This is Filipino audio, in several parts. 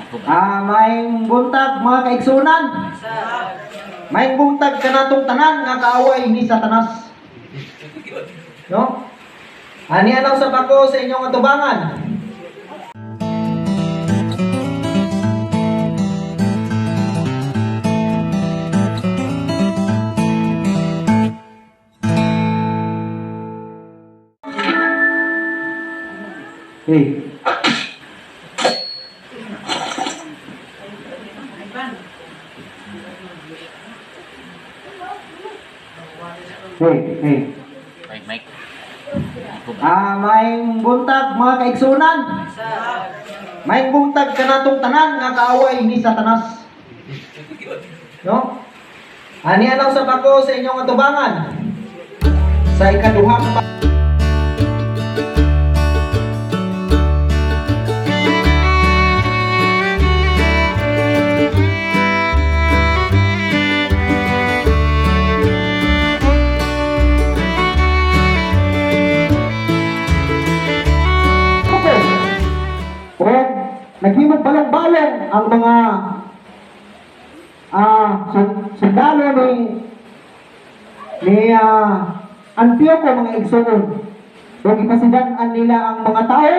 May buntag mga kaigsunan. May buntag kanatong tanan nga kaaway ni Satanas. No? Ani anaw sa bako sa inyong atubangan. Hey. Hey. Mike. May buntag mga kaigsunan. May buntag kanatong tanan nga kaaway ni Satanas. No? Ani anaw sa bako sa inyong atubangan. Sa ikaduhang naghimog balong-balong ang mga sundalo ni Antioco, mga igsoon. So ipasidan nila ang mga tao.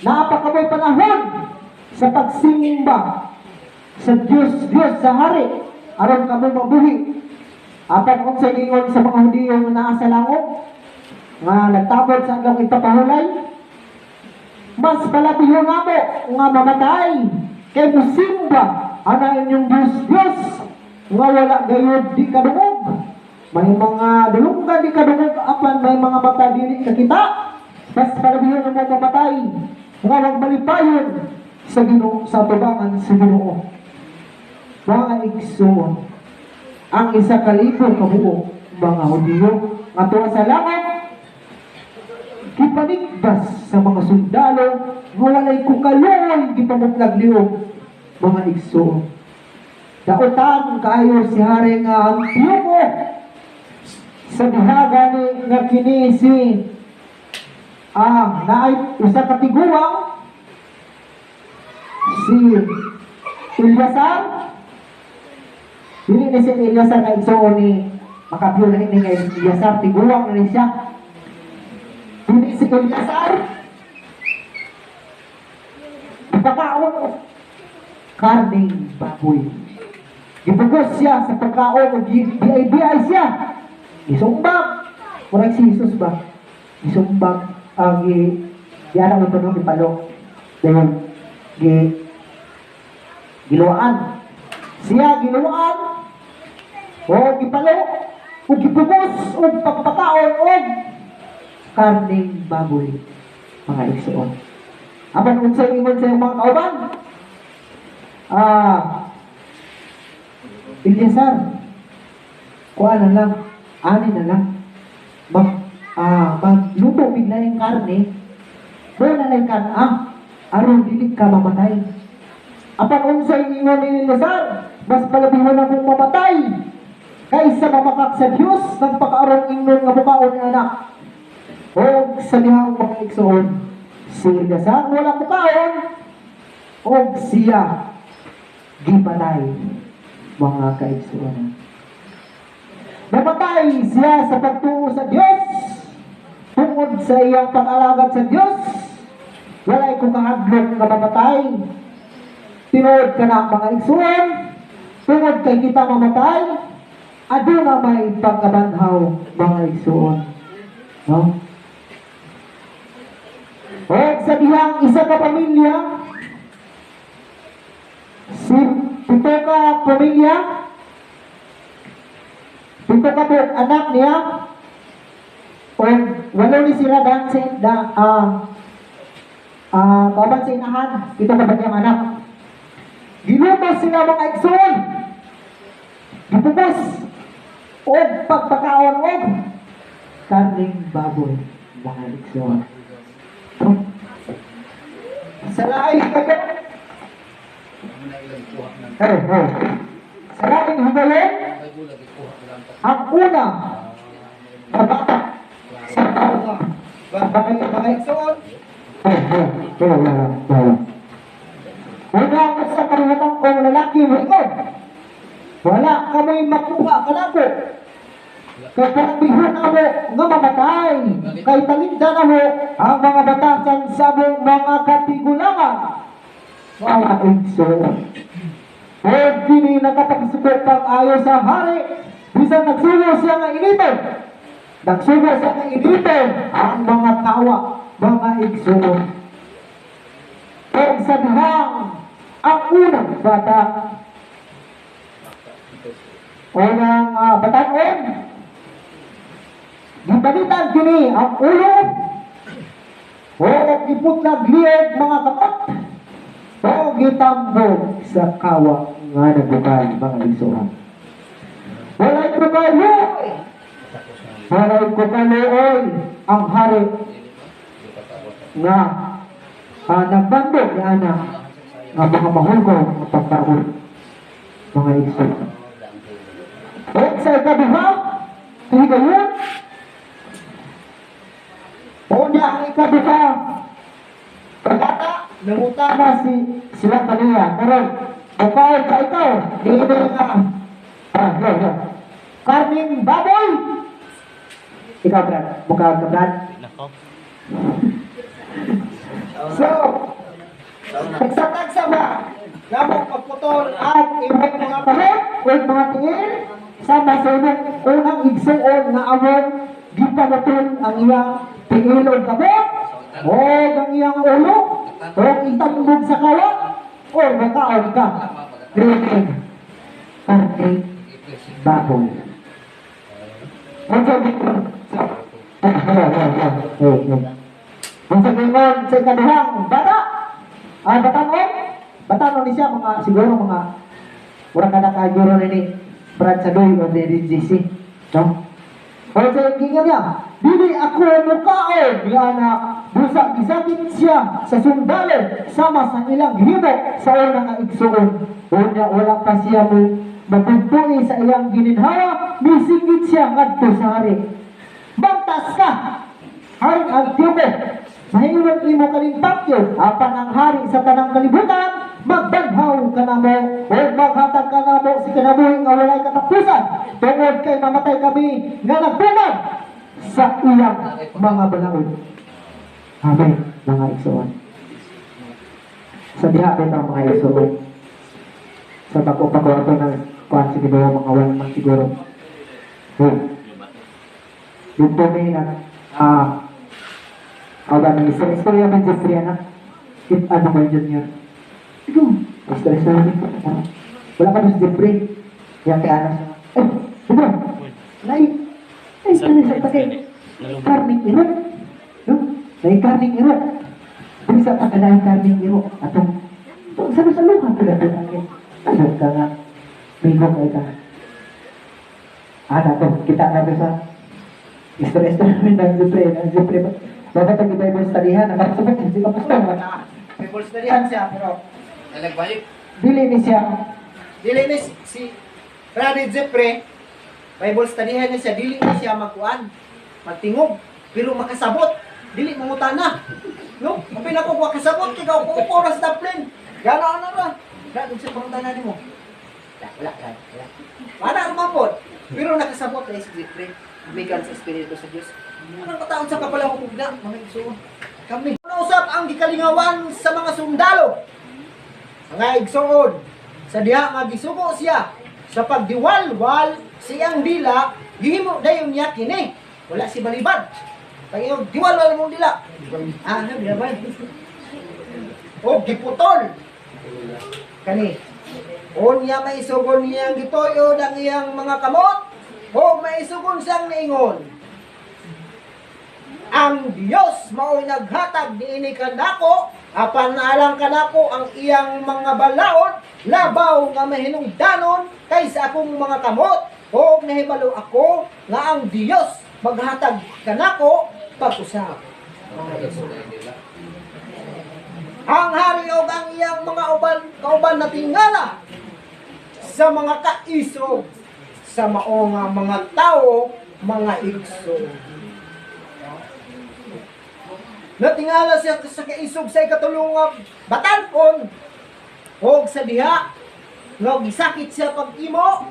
Napakamoy panahon sa pagsimba sa Diyos sa hari aron kamo mabuhi. Apan unsay ingon sa mga Hudiyo nga naa sa langop nga nagtabod sa hanggang ipapahulay. Mas palabihon nga mo nga mamatay kay musimba ana inyong Diyos nga wala gayud di kadungog. May mga dulunggan di kadungog apan may mga mata dili kakita. Mas palabihon nga mo mamatay nga magmalipayon sa Ginoo, sa tubangan sa Ginoo. Mga igsoon, ang isa ka libo kabuo mga Hudiyo nga tuwa sa langit kipaligtas sa mga sundalo nga walay kukaluoy gipamutlag liog mga igsoon. Dautan kaayo si Hari nga Antioco sa bihaga ni nga kini si naay usa ka tiguang si Eliasar. Dili ni si Eliasar ka igsoon ni makapiulahin ni nga Eliasar, tiguang na rin siya. Hindi si Eliasar ipakaon karning baboy. Gibugos siya sa pagkaon o di-ay siya. Isumbag. Murag si Jesus ba? Isumbag ang di-anak mo pa ipalo. Dahil giluan. Siya giluan o ipalo o gibugos o pagpakaon o karning baboy mga igsoon. Apan unsay ingon sa mga kauban? Eliasar, kuha na lang, ani na lang. Magluto bigla yung karne, kuha na lang aron dili ka mamatay. Apan unsay ingon ni Eliasar, mas palabihon akong mamatay kaysa mamakak sa Dios nagpakaaron ingnon nga bukaon ni anak. O sa dihang mga igsoon, si Eliasar wala bukaon o siya gipatay mga kaigsoon. Namatay siya sa pagtungo sa Diyos tungod sa iyang pag-alagad sa Diyos. Walay kong kahadlok nga mamatay. Tinuod ka na mga igsoon, tungod kay kita mamatay, ado na may pagkabanhaw mga igsoon. No? O sa dihang isa ka pamilya, pito ka pamilya, pito ka po anak niya, o walo ni sila dansin kaban sa inahan, pito ka ba niyang anak. Ginutos sila mga igsoon, gipugos o pagpakaon o karning baboy mga igsoon. Sa laing kagat sa laing hagayon ang una mabata sa mga igsoon Una sa kalimutan kong lalaki mo wala kamoy makuha ka na ko. Kaya pagbihan na mo nga mamatay. Kay talinda na mo ang mga batasan sa mong mga katigulangan. Mga igso. O kini nakapagsuko pag-ayo sa hari. Bisan nagsulo siya nga inipon. Nagsulo siya nga inipon ang mga tawa, mga igso. O sa dihang ang unang bata. Unang bataon. Gibalitan kini ang ulo. O iputlag liyog mga kamot. O gitambog sa kawa nga nagbukan mga isuhan. Walay ko kaluoy. Walay ko kaluoy ang hari nga nagbandog ni anak nga mga mahulgong ang pagkaon mga isuhan. O sa ikaduha, kahigayon, o niya ang ikaduha, pagkata, nangutana sila kaniya, karon, bukaon ka ikaw, di nga, karning baboy. Ikaw, Brad, bukaon ka, Brad. So, nagsatagsa ba, namang pagputol at ibang mga kahit, o mga tingin, sama sa unang igsuon na amon gipanutol ang iyang tingil o kabot o ang iyang ulo o itambog sa kawa o makaon ka drinking karne baboy. Ang sabihin sa ikaduhang bata batanon ni siya mga siguro mga urang kada kaguro ni Brad sa doy o DDGC, no? O sa gingan niya, dili ako mukaon, na busa gisakit siya sa sundalo sama sa ilang himo sa unang nga igsuon. Unya wala pa siya mo mapagpuni sa ilang gininhawa, misingit siya ngadto sa hari. Bantas ka! Hari ang tiyo mahilot ni mo kaning pakyo, apan ang hari sa tanang kalibutan, magbanhaw ka na mo, o maghatag ka na mo si kinabuhi nga walay katapusan, tungod kay mamatay kami nga nagpunag sa iyang mga balaod. Amen, mga igsuon. Sa diha ito mga igsuon. Sa pag-upagwarto ng kuhan siguro mga walang man siguro. Yung po may ng istorya ng Jeffrey, anak. Ano ba yun? Ito, istorya sa namin. Wala ka doon si Jeffrey. Kaya kay anak. Diba? Istorya sa takay. Karning irot. Karning irot. Bisa ka na yung karning irot. Atong, sabi sa luha, asal ka nga. Mingok ay ka. To, kita na doon sa istorya namin ng Jeffrey. Bakit ang Bible studyhan? Nakasabot, hindi ka pastor. Bible studyhan siya, pero Nagbayik. dili ni si Brother Jeffrey, Bible studyhan niya siya, dili ni siya magkuan, magtingog, pero makasabot, dili mangutana. No? Ang pinakugwa kasabot, ikaw uupo na sa daplin. Gano'n na ba? Gano'n siya pangutana ni mo? Wala. Wala rumapot. Pero nakasabot na si Jeffrey. Bigan sa Espiritu sa Diyos. Anong kataon sa kapalang hukugna, mga igsoon? Kami. Usap ang gikalingawan sa mga sundalo. Mga igsoon, sa diha magisugo siya sa pagdiwalwal siyang dila, gihimo dayon niya kini. Wala si balibad. Pag diwalwal mo dila. Bilabay. O giputol. Kani. O niya may sugon niyang gitoyo ng iyang mga kamot. O may sugon siyang niingon. Ang Diyos mao'y naghatag diini kanako, apan alang kanako ang iyang mga balaod, labaw nga mahinungdanon kaysa akong mga kamot. O nahibalo ako nga ang Diyos maghatag kanako pag-usap. Ang hari o ang iyang mga kauban na tingala sa mga kaisog sa maong mga tao, mga igsoon. Natingala siya sa kaisog sa ikatulong batankon, O sa diha, nga gisakit siya pag-imo,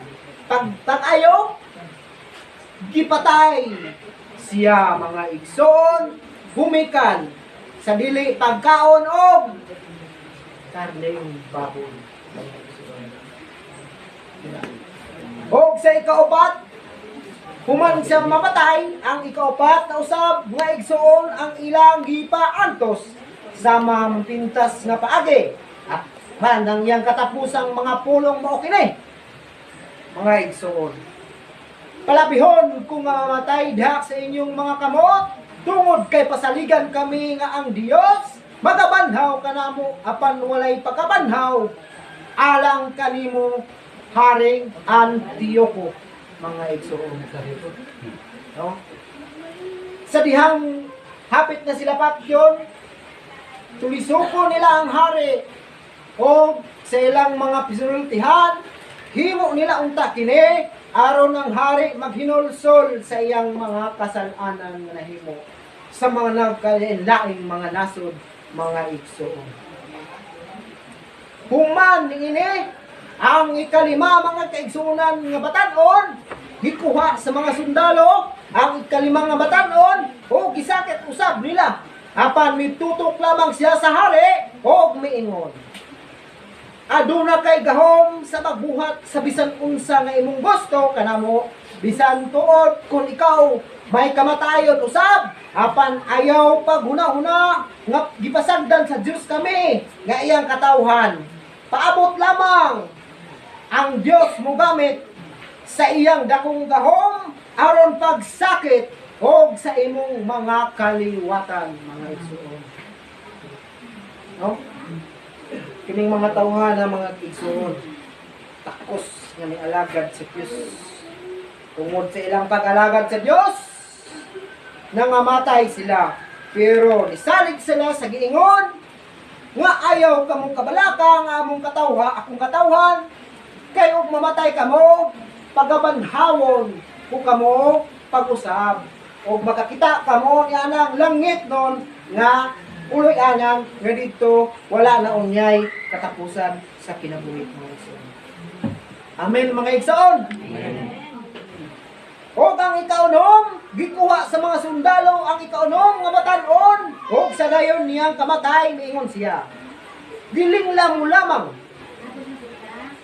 pag-ayo, gipatay siya mga igsoon, humikan sa dili pagkaon og karneng baboy. O sa ikaupat, human siyang mamatay, ang ikaupat na usab nga igsoon ang ilang gipaantos sa mampintas nga paagi. At manang yang katapusang mga pulong mao kini, mga igsoon. Palabihon kung mamatay diha sa inyong mga kamot, tungod kay pasaligan kami nga ang Dios, magabanhaw kanamo apan walay pagkabanhaw, alang kanimo Haring Antioco, mga igsoon. No? Sa dihang hapit na sila patyon, tulisuko nila ang hari o sa ilang mga pisultihan, himo nila unta kini aron ang hari maghinulsol sa iyang mga kasalanan nga nahimo sa mga nagkalain-laing mga nasod, mga igsoon. Human ini ang ikalima mga kaigsunan nga batanon, gikuha sa mga sundalo ang ikalima nga batanon o gisakit usab nila. Apan mitutok lamang siya sa hari o miingon. Aduna kay gahom sa magbuhat sa bisan unsa nga imong gusto kanamo, bisan tuod kung ikaw may kamatayon usab, apan ayaw paghuna-huna nga gipasagdan sa Dios kami nga iyang katawhan. Paabot lamang ang Dios mo gamit sa iyang dakong gahom aron pagsakit o sa imong mga kaliwatan, mga igsoon. No? Kining mga tawhan na mga igsoon, takos nga may alagad sa Diyos. Tungod sa ilang pag-alagad sa Diyos, nangamatay sila. Pero nisalig sila sa giingon, nga ayaw kamong kabalaka, nga among katawha, akong katawhan, kay og mamatay kamo, pagabanhawon ko kamo pag-usab. Og makakita kamo niya ng langit nun, nga uloy anang nga dito wala na unyay katapusan sa kinabuhi mga igsoon. Amen mga igsoon. O ang ikaunom, gikuha sa mga sundalo ang ikaunom nga batanon, o sa dayon niyang kamatay, niingon siya. Dilinglam mo lamang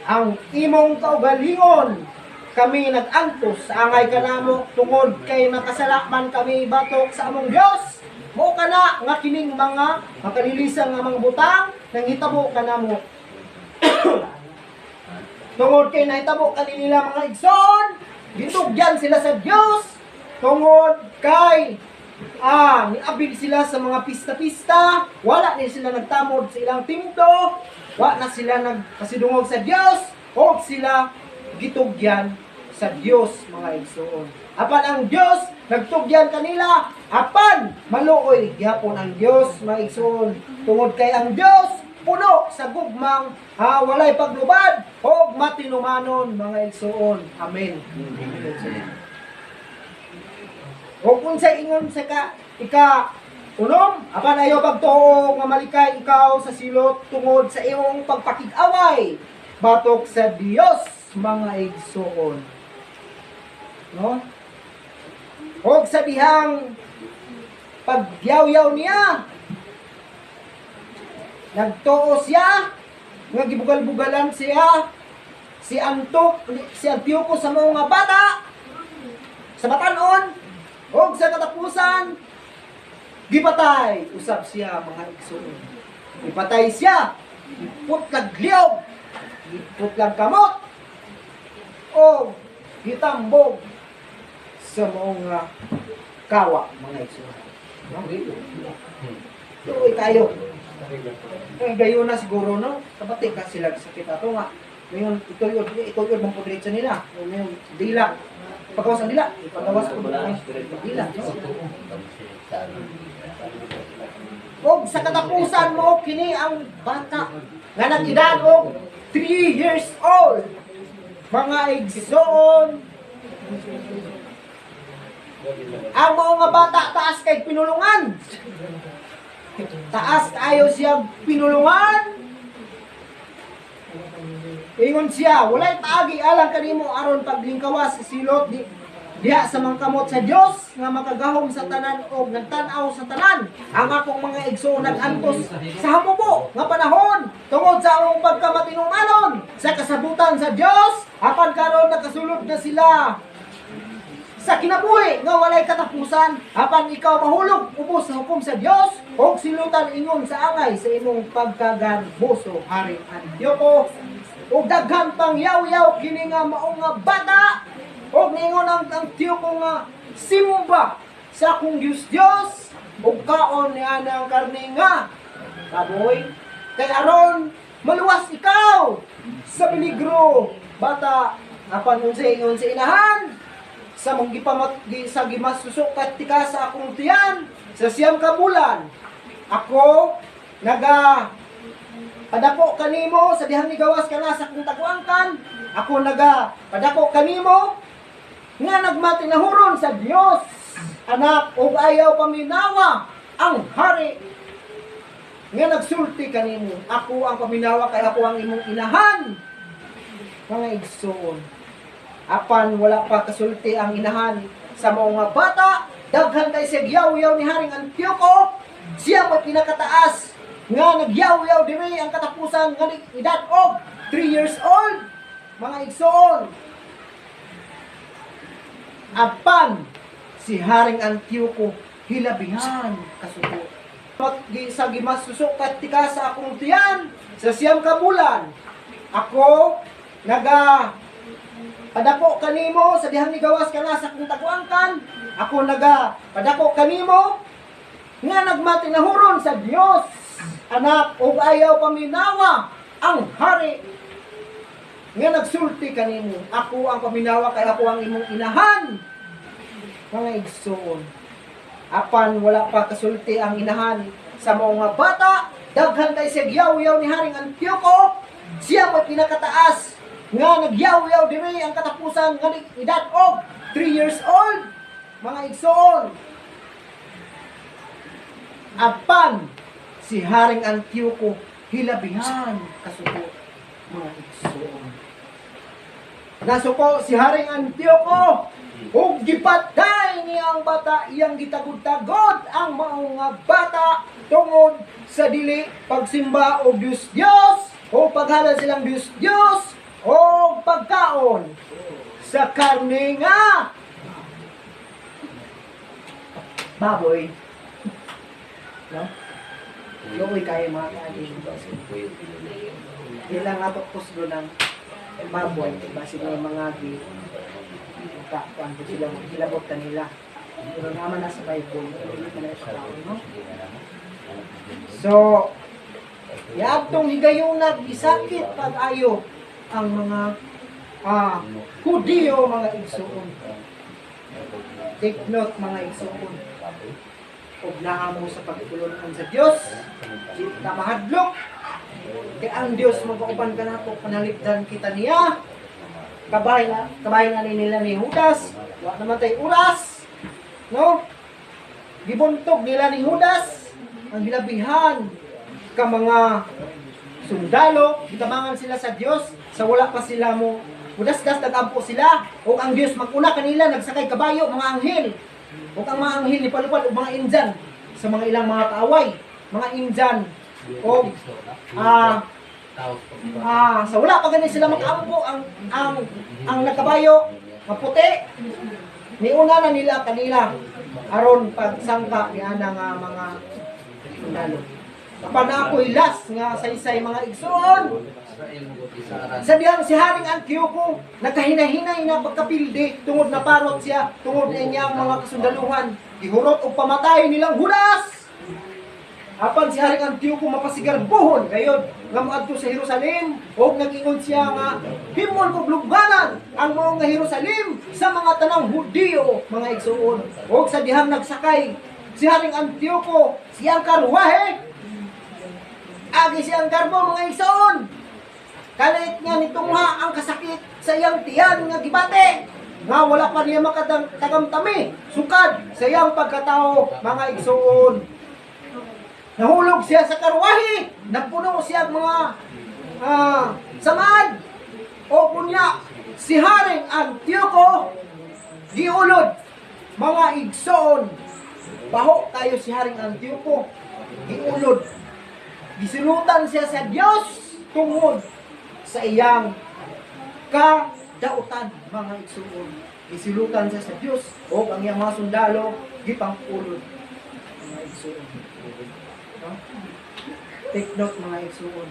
ang imong kaugalingon, kami nag-antos sa angay kanamo tungod kay nakasalaman kami batok sa among Dios. Mo kana nga kining mga makalilisan nga mga butang nangitabo kanamo. Tungod kay nahitabo kanila mga igsoon, gitugyan sila sa Dios tungod kay niabig sila sa mga pista-pista, wala na sila nagtamod sa ilang templo, wala na sila nagpasidungog sa Dios, o sila gitugyan sa Dios mga igsoon. Apan ang Dios nagtugyan kanila, apan maluoy gyapon ang Dios mga igsoon. Tungod kay ang Dios puno sa gugmang walay paglubad o matinumanon mga igsoon. Amen. O kung sa ingon sa unom, apan ayaw pagtuo nga malikay ikaw sa silot tungod sa iyong pagpakig-away batok sa Dios mga igsoon. No? O sa dihang pagyaw-yaw niya, nagtuo siya, nga gibugal-bugalan siya, si Antioco sa mga bata, sa batanon, o sa katapusan, gipatay, usab siya mga igsoon. Gipatay siya, giputlag liyog, giputlag kamot, o gitambog sa mga kawa mga igsoon. Tuloy tayo. Kung gayon na siguro, no? Kabati ka sila sakit ato nga. Ngayon, ituyod mong pagdiretso nila. Ngayon, dila. Pagkawas ang dila. Pagkawas ang dila. O sa katapusan mo, kini ang bata nga nag-edad o 3 years old. Mga igsoon. Ang mga bata, taas kay pinulungan. Taas kayo siya pinulungan. Ingon siya, walay paagi alang kanimo aron paglingkawas sa silot diha sa mangkamot sa Dios nga makagahom sa tanan o nagtan-aw sa tanan. Ang akong mga igsoon nagantos sa hamubo nga panahon tungod sa among pagkamatinumanon sa kasabutan sa Dios apan karon nakasulod na sila sa kinabuhi nga walay katapusan apan ikaw mahulog ubos sa hukom sa Dios o silutan ingon sa angay sa imong pagkagarboso Haring Antioco ug daghan pang yaw-yaw kini nga mao nga bata ug ningon ang Antioco nga simba sa akong Dios ug kaon niya ang karne nga kaboy kay aron maluwas ikaw sa peligro bata apan unsay ingon sa inahan sa mong sa gimasusok kat tika sa akong tiyan sa siyam ka bulan ako naga padako kanimo sa dihang nigawas ka na sa akong taguangkan ako naga padako kanimo nga nagmatinahuron sa Dios anak ug ayaw paminawa ang hari nga nagsulti kanimo ako ang paminawa kay ako ang imong inahan mga igsoon apan wala pa kasulti ang inahan sa mga bata daghan kay siya yaw-yaw ni Haring Antioco siya pa pinakataas nga nagyaw-yaw diri ang katapusan nga edad og 3 years old mga igsoon apan si Haring Antioco hilabihan kasuko sa gimasusok kat tika sa akong tiyan sa siyam ka bulan ako naga padako kanimo sa dihang nigawas ka na sa akong taguangkan ako naga padako kanimo nga nagmatinahuron sa Dios anak ug ayaw paminawa ang hari nga nagsulti kanimo ako ang paminawa kay ako ang imong inahan mga igsoon apan wala pa kasulti ang inahan sa mga bata daghan kay siya yaw-yaw ni Haring Antioco siya pa pinakataas nga nagyaw-yaw diri ang katapusan nga edad og 3 years old mga igsoon apan si Haring Antioco hilabihan kasuko mga igsoon nasuko si Haring Antioco ug gipatay niya ang bata iyang gitagod-tagod ang mga bata tungod sa dili pagsimba og Dios o paghalad silang Dios o pagkaon sa karne nga baboy no? Luoy kayo mga kaadin ilang nga kusdo ng baboy base ng mga kuan ko sila hilabot kanila pero naman na sa Bible no? So yadtong higayunag isakit pag-ayo ang mga Hudiyo mga igsoon. Take note mga igsoon. Ug naa mo sa pagtulungan sa Dios, di ta mahadlok. Kay ang Dios magpauban ka nato panalipdan kita niya. Kabay na nila ni Judas, wa naman tay oras. No? Gibuntog nila ni Judas ang hilabihan ka mga sundalo, gitabangan sila sa Dios, sa wala pa sila mo, udas-das nagampo sila, o ang Dios maguna kanila, nagsakay kabayo, mga anghel, o ang mga anghel, nipalupal, o mga injan, sa mga ilang mga kaaway, mga injan, o, sa wala pa ganun sila mag-ampo, ang nagkabayo, maputi, niuna na nila kanila, aron pagsangka niya ng mga sundalo. Kapag ako'y last nga saysay mga igsoon, sa diyang si Haring Antioco, nagkahinay-hinay na pagkapildi, tungod na parot siya, tungod na niyang mga kasundaluhan, ihurot o pamatay nilang Judas. Apan si Haring Antioco mapasigarbuhon, gayon, nga maadto sa Jerusalem, o nag-ingon siya nga, himon ko blugbanan ang mga nga Jerusalem sa mga tanang Hudiyo, mga igsoon. O sa dihang nagsakay, si Haring Antioco, siyang karwahe, agi siyang garbo mga igsoon. Kalit niya nitungha ang kasakit sa iyang tiyan nga gibate. Nga wala pa niya makatagamtami. Sukad sa iyang pagkatao mga igsoon. Nahulog siya sa karwahe. Nagpuno siya mga sa si Haring Antioco giulod. Mga igsoon, baho kayo si Haring Antioco giulod. Gisulutan siya sa Dios tungod sa iyang kadautan, mga igsoon. Gisulutan siya sa Dios o ang iyang mga sundalo gipangulod, mga igsoon. No? Take note, mga igsoon.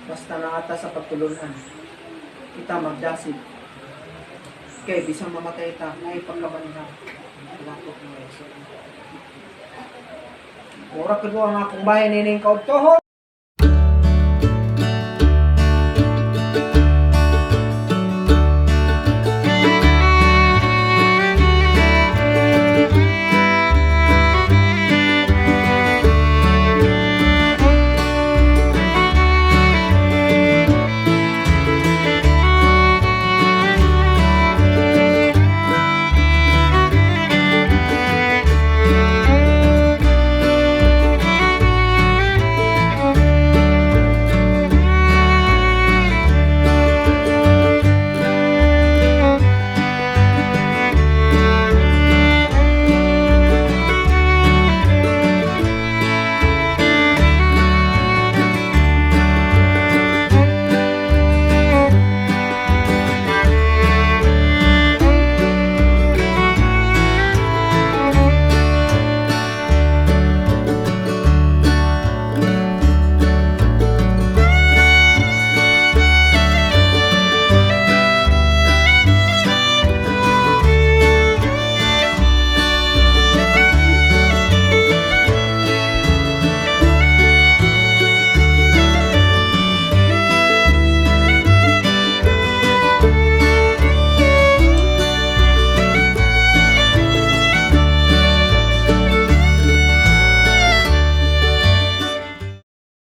Basta naata sa pagtulunan, kita magdasig. Kaya bisang mamatay ta, ay pagkabanha. Lakot, mga igsoon. Mura kedua ang akong bahay nining kaudtohon.